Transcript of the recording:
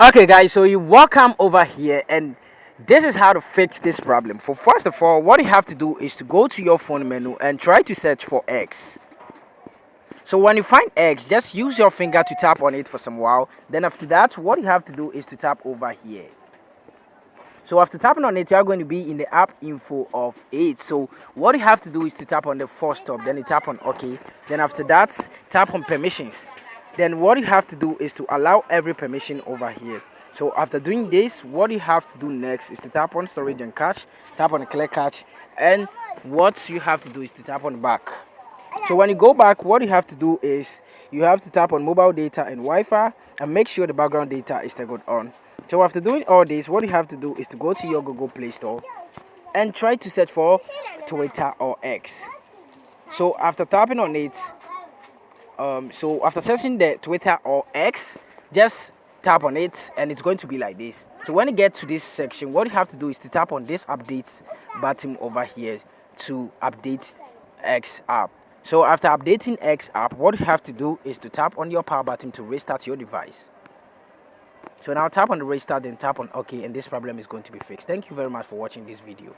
Okay guys, so you welcome over here, and this is how to fix this problem. For first of all, what you have to do is to go to your phone menu and try to search for X. So when you find X, just use your finger to tap on it for some while. Then after that, what you have to do is to tap over here. So after tapping on it, you are going to be in the app info of it. So what you have to do is to tap on the first stop, then you tap on OK. Then after that, tap on permissions. Then what you have to do is to allow every permission over here. So after doing this, what you have to do next is to tap on storage and cache, tap on clear cache, and what you have to do is to tap on back. So when you go back, what you have to do is you have to tap on mobile data and Wi-Fi and make sure the background data is toggled on. So after doing all this, what you have to do is to go to your Google Play Store and try to search for Twitter or X. So after tapping on it, so after searching the Twitter or X, just tap on it and it's going to be like this. So when you get to this section, what you have to do is to tap on this updates button over here to update X app. So after updating X app, what you have to do is to tap on your power button to restart your device. So now tap on the restart, then tap on OK, and this problem is going to be fixed. Thank you very much for watching this video.